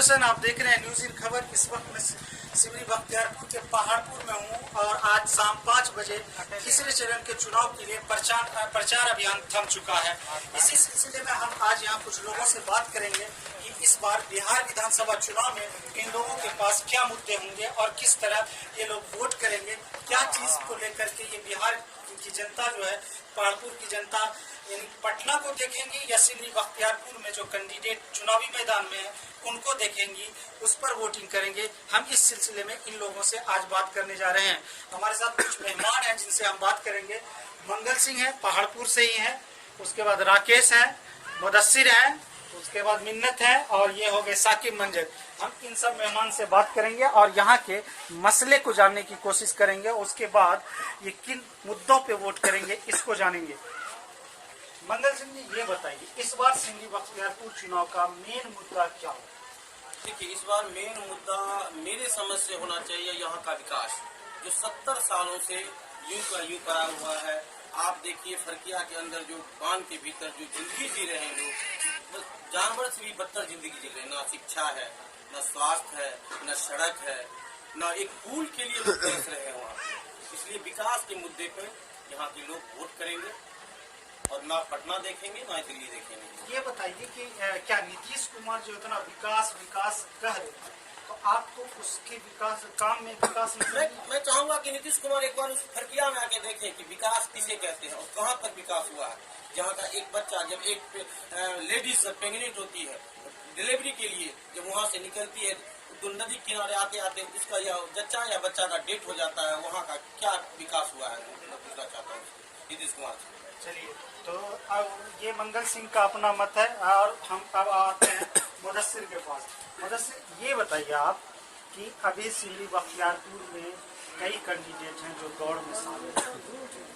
दर्शन, आप देख रहे हैं न्यूज़ इन खबर। इस वक्त मैं सिमरी बख्तियारपुर के पहाड़पुर में हूं और आज शाम 5 बजे तीसरे चरण के चुनाव के लिए प्रचार अभियान थम चुका है। इसी सिलसिले में हम आज यहां कुछ लोगों से बात करेंगे कि इस बार बिहार विधानसभा चुनाव में इन लोगों के पास क्या मुद्दे होंगे और किस तरह ये लोग वोट करेंगे, क्या चीज को लेकर के ये बिहार की जनता जो है, पहाड़पुर की जनता यानी पटना को देखेंगी या सिमरी बख्तियारपुर में जो कैंडिडेट चुनावी मैदान में है उनको देखेंगी, उस पर वोटिंग करेंगे। हम इस सिलसिले में इन लोगों से आज बात करने जा रहे हैं। हमारे साथ कुछ मेहमान हैं जिनसे हम बात करेंगे। मंगल सिंह है, पहाड़पुर से ही है, उसके बाद राकेश है, मुदस्सिर है, उसके बाद मिन्नत है और ये हो गए साकिब मंजर। हम इन सब मेहमान से बात करेंगे और यहाँ के मसले को जानने की कोशिश करेंगे। उसके बाद ये किन मुद्दों पे वोट करेंगे इसको जानेंगे। मंगल सिंह जी, ये बताइए इस बार सिमरी बख्तियारपुर चुनाव का मेन मुद्दा क्या होगा? देखिए, इस बार मेन मुद्दा मेरे समझ से होना चाहिए यहाँ का विकास, जो 70 सालों से यूं का यूं पड़ा हुआ है। आप देखिए, फरकिया के अंदर जो बांध के भीतर जो जिंदगी जी रहे हैं लोग, जानवर से भी बदतर जिंदगी जी रहे हैं। ना शिक्षा है, न स्वास्थ्य है, न सड़क है, न एक पुल के लिए लोग तरस रहे हैं वहाँ। इसलिए विकास के मुद्दे पर यहाँ के लोग वोट करेंगे और ना पटना देखेंगे ना दिल्ली देखेंगे। ये बताइए कि क्या नीतीश कुमार जो इतना विकास विकास कह रहे हैं, तो आपको उसके विकास काम में विकास मैं चाहूंगा कि नीतीश कुमार एक बार उस फरकिया में आके देखें कि विकास किसे कहते हैं और कहाँ तक विकास हुआ है। जहाँ का एक बच्चा, जब एक लेडीज प्रेग्नेंट होती है डिलीवरी के लिए, जब वहाँ से निकलती है तो नदी किनारे आते आते उसका या जच्चा या बच्चा का डेथ हो जाता है, वहाँ का क्या विकास हुआ है मैं पूछना चाहता हूँ नीतीश कुमार से। चलिए, तो अब ये मंगल सिंह का अपना मत है और हम अब आते हैं मुदस्सिर के पास। मुदस्सिर, ये बताइए आप कि अभी सिमरी बख्तियारपुर में कई कैंडिडेट हैं जो दौड़ में शामिल हैं।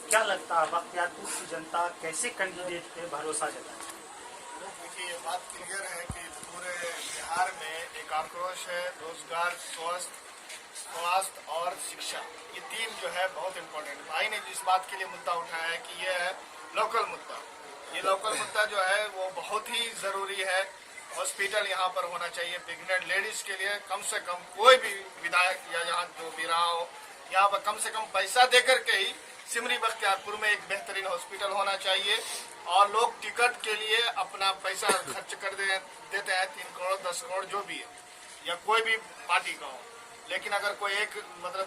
क्या लगता है बख्तियारपुर की जनता कैसे कैंडिडेट पे भरोसा जताए? देखिए, ये बात क्लियर है कि पूरे बिहार में एक आक्रोश है। रोजगार, स्वास्थ्य और शिक्षा, ये तीन जो है बहुत इम्पोर्टेंट। भाई ने जिस बात के लिए मुद्दा उठाया है कि ये है लोकल मुद्दा, ये लोकल मुद्दा जो है वो बहुत ही जरूरी है। हॉस्पिटल यहाँ पर होना चाहिए प्रेग्नेंट लेडीज के लिए। कम से कम कोई भी विधायक या यहाँ जो भी रहा हो, यहाँ पर कम से कम पैसा देकर के ही सिमरी बख्तियारपुर में एक बेहतरीन हॉस्पिटल होना चाहिए। और लोग टिकट के लिए अपना पैसा खर्च कर देते हैं, 3 करोड़ 10 करोड़ जो भी है, या कोई भी पार्टी का हो। लेकिन अगर कोई एक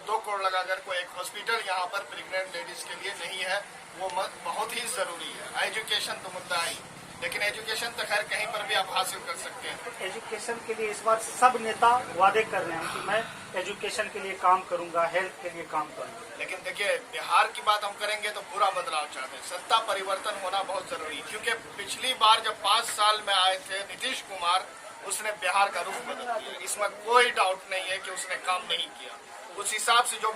2 करोड़ लगाकर कोई एक हॉस्पिटल यहाँ पर प्रेग्नेंट लेडीज के लिए नहीं है, वो बहुत ही जरूरी है। एजुकेशन तो मुद्दा ही, लेकिन एजुकेशन तो खैर कहीं पर भी आप हासिल कर सकते हैं। तो एजुकेशन के लिए इस बार सब नेता वादे कर रहे हैं कि मैं एजुकेशन के लिए काम करूंगा, हेल्थ के लिए काम करूंगा। लेकिन देखिए, बिहार की बात हम करेंगे तो पूरा बदलाव चाहते हैं। सत्ता परिवर्तन होना बहुत जरूरी है, क्योंकि पिछली बार जब 5 साल में आए थे नीतीश कुमार, उसने बिहार का रुख बदल दिया। इसमें कोई डाउट नहीं है कि उसने काम नहीं किया। उस हिसाब से जो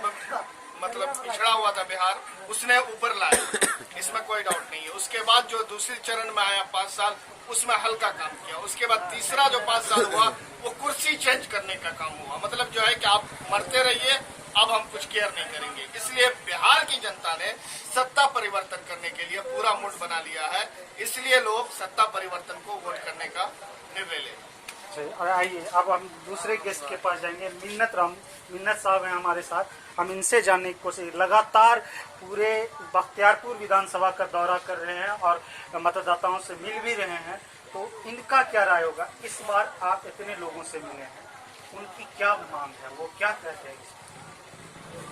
पिछड़ा हुआ था बिहार, उसने ऊपर लाया, इसमें कोई डाउट नहीं है। उसके बाद जो दूसरे चरण में आया 5 साल, उसमें हल्का काम किया। उसके बाद तीसरा जो 5 साल हुआ, वो कुर्सी चेंज करने का काम हुआ। मतलब जो है कि आप मरते रहिए, अब हम कुछ केयर नहीं करेंगे। इसलिए बिहार की जनता ने सत्ता परिवर्तन करने के लिए पूरा मूड बना लिया है। इसलिए लोग सत्ता परिवर्तन को वोट करने का निर्णय ले। और आइए अब हम दूसरे गेस्ट के पास जाएंगे। मिन्नत साहब हैं हमारे साथ, हम इनसे जानने की कोशिश। लगातार पूरे बख्तियारपुर विधानसभा का दौरा कर रहे हैं और मतदाताओं से मिल भी रहे हैं, तो इनका क्या राय होगा? इस बार आप इतने लोगों से मिले हैं, उनकी क्या मांग है, वो क्या कहते हैं?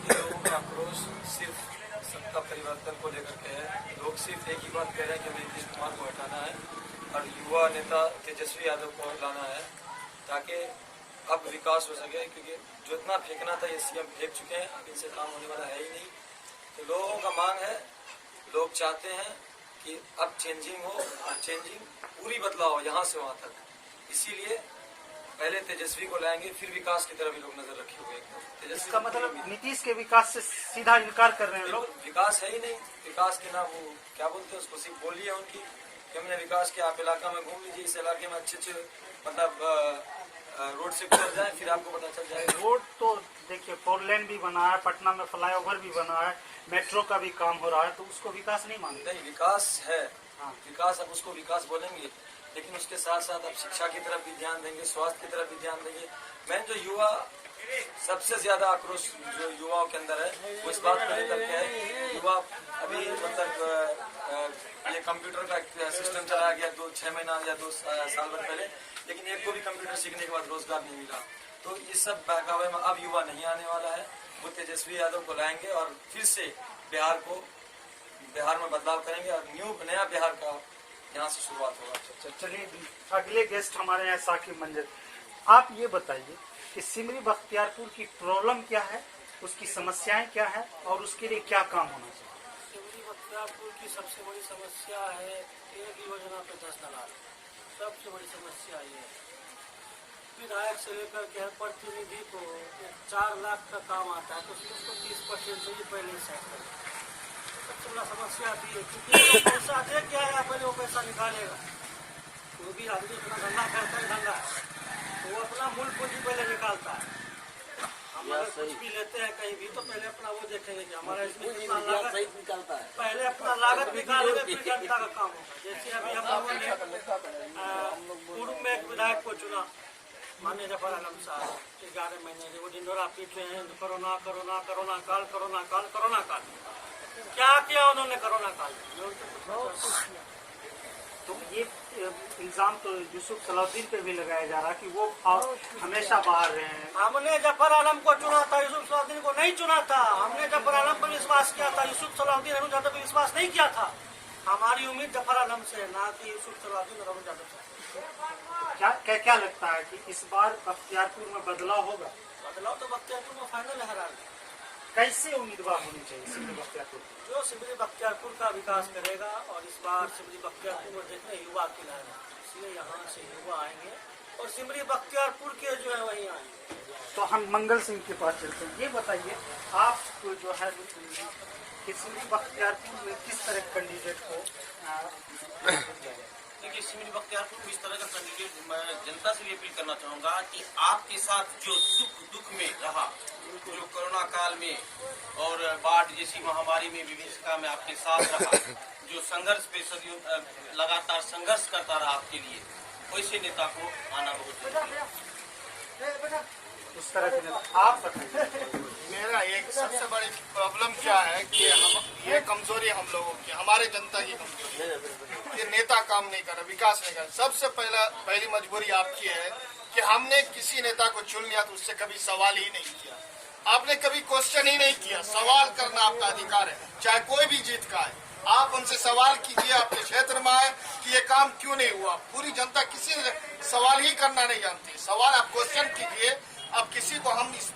लोगों का आक्रोश सिर्फ सत्ता परिवर्तन को लेकर के है। लोग सिर्फ एक ही बात कह रहे हैं कि हमें नीतीश कुमार को हटाना है और युवा नेता तेजस्वी यादव को लाना है, ताकि अब विकास हो सके। क्योंकि जो इतना फेंकना था ये सीएम फेंक चुके हैं, अब इनसे काम होने वाला है ही नहीं। तो लोगों का मांग है, लोग चाहते हैं कि अब चेंजिंग हो, चेंजिंग पूरी बदलाव हो यहाँ से वहाँ तक। इसीलिए पहले तेजस्वी को लाएंगे, फिर विकास की तरफ भी लोग नजर रखे हुए। इसका मतलब नीतीश के विकास से सीधा इनकार कर रहे हैं लोग। विकास है ही नहीं, विकास के नाम वो क्या बोलते हैं उसको, सिर्फ बोलिए उनकी कि हमने विकास के। आप इलाका में घूम लीजिए, इस इलाके में अच्छे मतलब रोड से गुजर जाए, फिर आपको पता चल जाएगा। रोड तो देखिए 4 लेन भी बना है, पटना में फ्लाईओवर भी बना है, मेट्रो का भी काम हो रहा है, तो उसको विकास नहीं मानते? नहीं, विकास है। हाँ। विकास, अब उसको विकास बोलेंगे। लेकिन उसके साथ साथ अब शिक्षा की तरफ भी ध्यान देंगे, स्वास्थ्य की तरफ भी ध्यान देंगे। मैं जो युवा सबसे ज्यादा आक्रोश जो युवाओं के अंदर है वो इस बात को लेकर के है, युवा अभी मतलब ये कंप्यूटर का सिस्टम चलाया गया 6 महीना या 2 साल भर पहले, लेकिन एक को भी कंप्यूटर सीखने के बाद रोजगार नहीं मिला। तो इस सब बहकावे में अब युवा नहीं आने वाला है। वो तेजस्वी यादव को लाएंगे और फिर से बिहार में बदलाव करेंगे और नया बिहार का यहाँ से शुरुआत होगा। चलिए अगले गेस्ट हमारे यहाँ साकिब मंजर, आप ये बताइए कि सिमरी बख्तियारपुर की प्रॉब्लम क्या है, उसकी समस्याएं क्या है और उसके लिए क्या काम होना चाहिए। सिमरी बख्तियारपुर की सबसे बड़ी समस्या है एक योजना पे 10 दलाल। सबसे बड़ी समस्या ये है, विधायक से लेकर के हर प्रतिनिधि को 4 लाख का काम आता है तो उसको 30% से ही पहले सेट करें। सबसे बड़ा समस्या आती है क्योंकि पैसा दे क्या है, पहले वो पैसा निकालेगा। वो भी आदमी अपना धंधा करता है, धंधा तो वो अपना मूल पूंजी पहले निकालता है। हम अगर कुछ भी लेते हैं कहीं भी तो पहले अपना वो देखेंगे कि हमारा इसमें कितना लागत निकलता है, पहले अपना लागत निकालेंगे फिर जनता का काम होगा। जैसे अभी हम लोगों ने पूर्व में एक विधायक को चुना, माननीय जफर आलम साहब, 11 महीने से वो डिंडोरा पीट रहे हैं, कोरोना कोरोना कोरोना काल कोरोना काल कोरोना काल। क्या किया उन्होंने कोरोना काल में? तो ये इल्जाम तो यूसुफ सलाउद्दीन पे भी लगाया जा रहा है कि वो हमेशा बाहर रहे हैं। हमने जफर आलम को चुना था, यूसुफ सलाउद्दीन को नहीं चुना था। हमने जफर आलम पर विश्वास किया था, यूसुफ सलाउद्दीन अरुण यादव पर विश्वास नहीं किया था। हमारी उम्मीद जफर आलम से, ना कि यूसुफ सलाउद्दीन और अरुण यादव से। क्या लगता है कि इस बार बख्तियारपुर में बदलाव होगा? बदलाव तो बख्तियारपुर में फाइनल है। हर कैसे उम्मीदवार होनी चाहिए सिमरी बख्तियारपुर? जो सिमरी बख्तियारपुर का विकास करेगा, और इस बार सिमरी बख्तियारपुर में देखने युवा की लहर है, इसलिए यहाँ से युवा आएंगे और सिमरी बख्तियारपुर के जो है वहीं आएंगे। तो हम मंगल सिंह के पास चलते हैं। ये बताइए आप जो है कि सिमरी बख्तियारपुर में किस तरह कैंडिडेट को देखिए, सिमरी बख्तियारपुर में इस तरह का कैंडिडेट मैं जनता से भी अपील करना चाहूँगा कि आपके साथ जो सुख दुख में रहा, जो कोरोना काल में और बाढ़ जैसी महामारी में विभीषिका में आपके साथ रहा, जो संघर्ष पे सदियों लगातार संघर्ष करता रहा आपके लिए, वैसे नेता को आना बहुत जरूरी है। उस तरह के नेता आप बताइए। मेरा एक सबसे बड़ी प्रॉब्लम क्या है कि हम ये कमजोरी हम लोगों की, हमारे जनता की कमजोरी है। ये नेता काम नहीं कर रहा, विकास नहीं कर रहा। सबसे पहली मजबूरी आपकी है कि हमने किसी नेता को चुन लिया तो उससे कभी सवाल ही नहीं किया। आपने कभी क्वेश्चन ही नहीं किया। सवाल करना आपका अधिकार है, चाहे कोई भी जीत का है। आप उनसे सवाल कीजिए, आपके क्षेत्र में आए कि ये काम क्यों नहीं हुआ। पूरी जनता किसी ने सवाल ही करना नहीं जानती। सवाल आप क्वेश्चन कीजिए। अब किसी को हम इस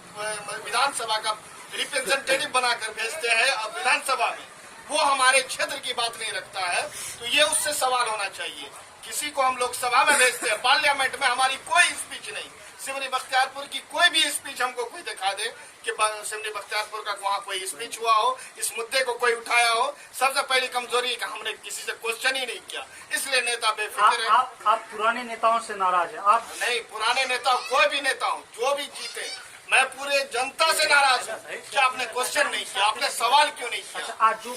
विधानसभा का रिप्रेजेंटेटिव बनाकर भेजते हैं, अब विधानसभा में वो हमारे क्षेत्र की बात नहीं रखता है, तो ये उससे सवाल होना चाहिए। किसी को हम लोकसभा में भेजते हैं, पार्लियामेंट में हमारी कोई स्पीच नहीं। सिमरी बख्तियारपुर की कोई भी स्पीच हमको कोई दिखा दे कि सिमरी बख्तियारपुर का वहाँ कोई स्पीच हुआ हो, इस मुद्दे को कोई उठाया हो। सबसे पहली कमजोरी कि हमने किसी से क्वेश्चन ही नहीं किया, इसलिए नेता बेफिक्र है। आप पुराने नेताओं से नाराज हैं? आप नहीं, पुराने नेता कोई भी नेता हूँ, जो भी जीते, मैं पूरे जनता से नाराज हूँ कि आपने क्वेश्चन नहीं किया, आपने सवाल क्यों नहीं किया। अच्छा, आज जो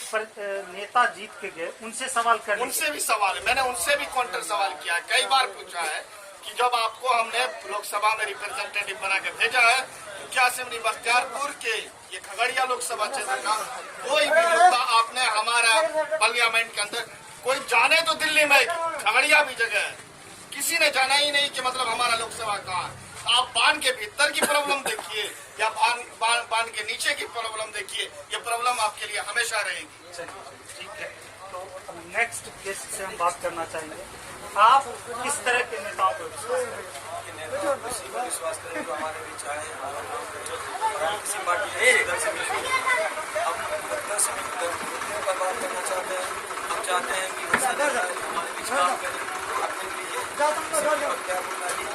नेता जीत के गए उनसे सवाल करने, उनसे भी सवाल है, मैंने उनसे भी काउंटर सवाल किया, कई बार पूछा है कि जब आपको हमने लोकसभा में रिप्रेजेंटेटिव बना के भेजा है तो क्या सिमरी बख्तियारपुर के ये खगड़िया लोकसभा क्षेत्र का कोई भी मुद्दा आपने हमारा पार्लियामेंट के अंदर कोई जाने तो दिल्ली में खगड़िया भी जगह है, किसी ने जाना ही नहीं कि मतलब हमारा लोकसभा कहाँ है। आप बांध के भीतर की प्रॉब्लम देखिए या बांध के नीचे की प्रॉब्लम देखिए, ये प्रॉब्लम आपके लिए हमेशा रहेगी। ठीक है, तो नेक्स्ट गेस्ट से हम बात करना चाहेंगे। आप किस तरह के नेताओं पर विश्वास करें जो हमारे बीच आए, किसी पार्टी दल से मिलकर हम दल से मिलकर पर बात करना चाहते हैं। हम चाहते हैं कि हमारे बीच काम करें अपने लिए।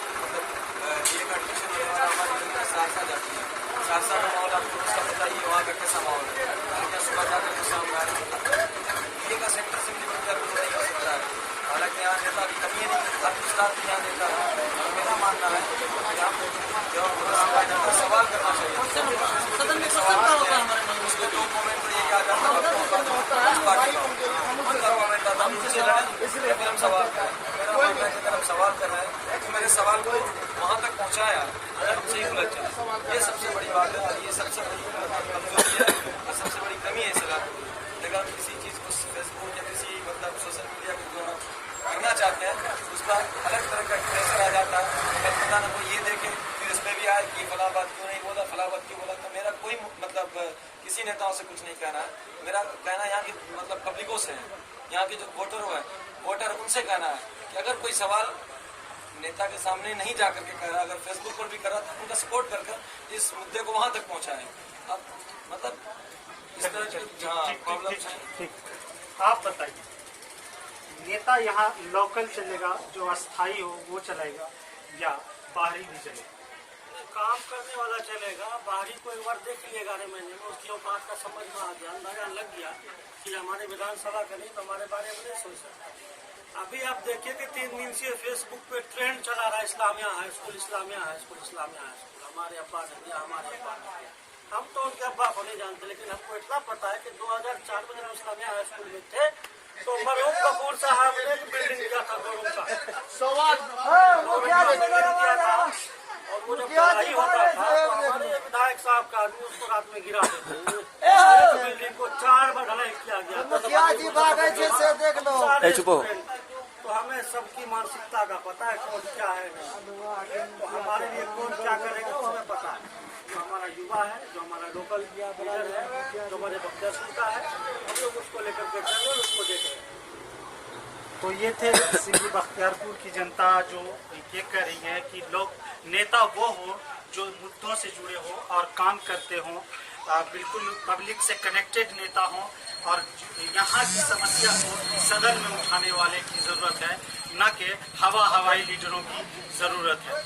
एक एडमिशन होने वाला हमारी जनता सहरसा जाती है, सहरसा का माहौल आपको उसका बताइए वहाँ का कैसा माहौल है। क्या सुबह जाकर के शाम आ रहे का सेक्टर से नहीं हो सकता है। हालांकि यहाँ नेता की कमी नहीं, हर विस्तार भी यहाँ नेता है। मेरा मानना है कि यहाँ सवाल को वहाँ तक पहुँचाया अगर उनसे ही उलझ जाए, ये सबसे बड़ी बात है और ये सबसे बड़ी कमजोरी है और सबसे बड़ी कमी है इस इलाके की। अगर हम किसी चीज़ को फेसबुक या किसी मतलब सोशल मीडिया के द्वारा करना चाहते हैं उसका अलग तरह का प्रेशर आ जाता है, कल पता ना कोई ये देखे फिर इस पर भी आए कि फला बात क्यों नहीं बोला, फला बात क्यों बोला। तो मेरा कोई मतलब किसी नेताओं से कुछ नहीं कहना है, मेरा कहना यहाँ की मतलब पब्लिकों से है, यहाँ के जो वोटर उनसे कहना है कि अगर कोई सवाल नेता के सामने नहीं जा करके कह रहा, अगर फेसबुक पर भी कर रहा तो उनका सपोर्ट करके इस मुद्दे को वहां तक पहुंचाएं। अब मतलब इस तरह की प्रॉब्लम्स हैं। ठीक, आप बताइए, नेता यहाँ लोकल चलेगा, जो अस्थायी हो वो चलेगा या बाहरी भी चलेगा? काम करने वाला चलेगा, बाहरी को एक बार देख लिया 11 महीने में, उसकी औकात का समझ में आ गया, अंदाजा लग गया कि हमारे विधानसभा का नहीं तो हमारे बारे में नहीं सोच सकता। अभी आप देखिए कि 3 दिन से फेसबुक पे ट्रेंड चला रहा है, Islamia high school, Islamia high school, Islamia high school. हमारे अब्बा ने दिया, हमारे अब्बा ने दिया। हम तो उनके अब्बा को नहीं जानते, लेकिन हमको इतना पता है कि 2004 में जब इस्लामिया हाई स्कूल में थे तो मरहूम कपूर साहब ने बिल्डिंग दिया था 2 रूम का, और वो जब पढ़ाई होता था तो हमारे विधायक साहब का आदमी उसको रात में गिरा देते थे। बिल्डिंग को 4 बार ढलाई किया गया था। तो हमें सबकी मानसिकता का पता है कौन क्या है, तो हमारे लिए कौन क्या करेगा वो हमें पता है। जो हमारा युवा है, जो हमारा लोकल लीडर है, जो हमारे बख्तियारपुर का है, हम लोग उसको लेकर के चल रहे, उसको देख रहे हैं। तो ये थे सिमरी बख्तियारपुर की जनता जो ये कह रही है कि लोग नेता वो हो जो मुद्दों से जुड़े हो और काम करते हो, बिल्कुल पब्लिक से कनेक्टेड नेता हो और यहाँ की समस्या को सदन में उठाने वाले की जरूरत है, न कि हवाई लीडरों की जरूरत है।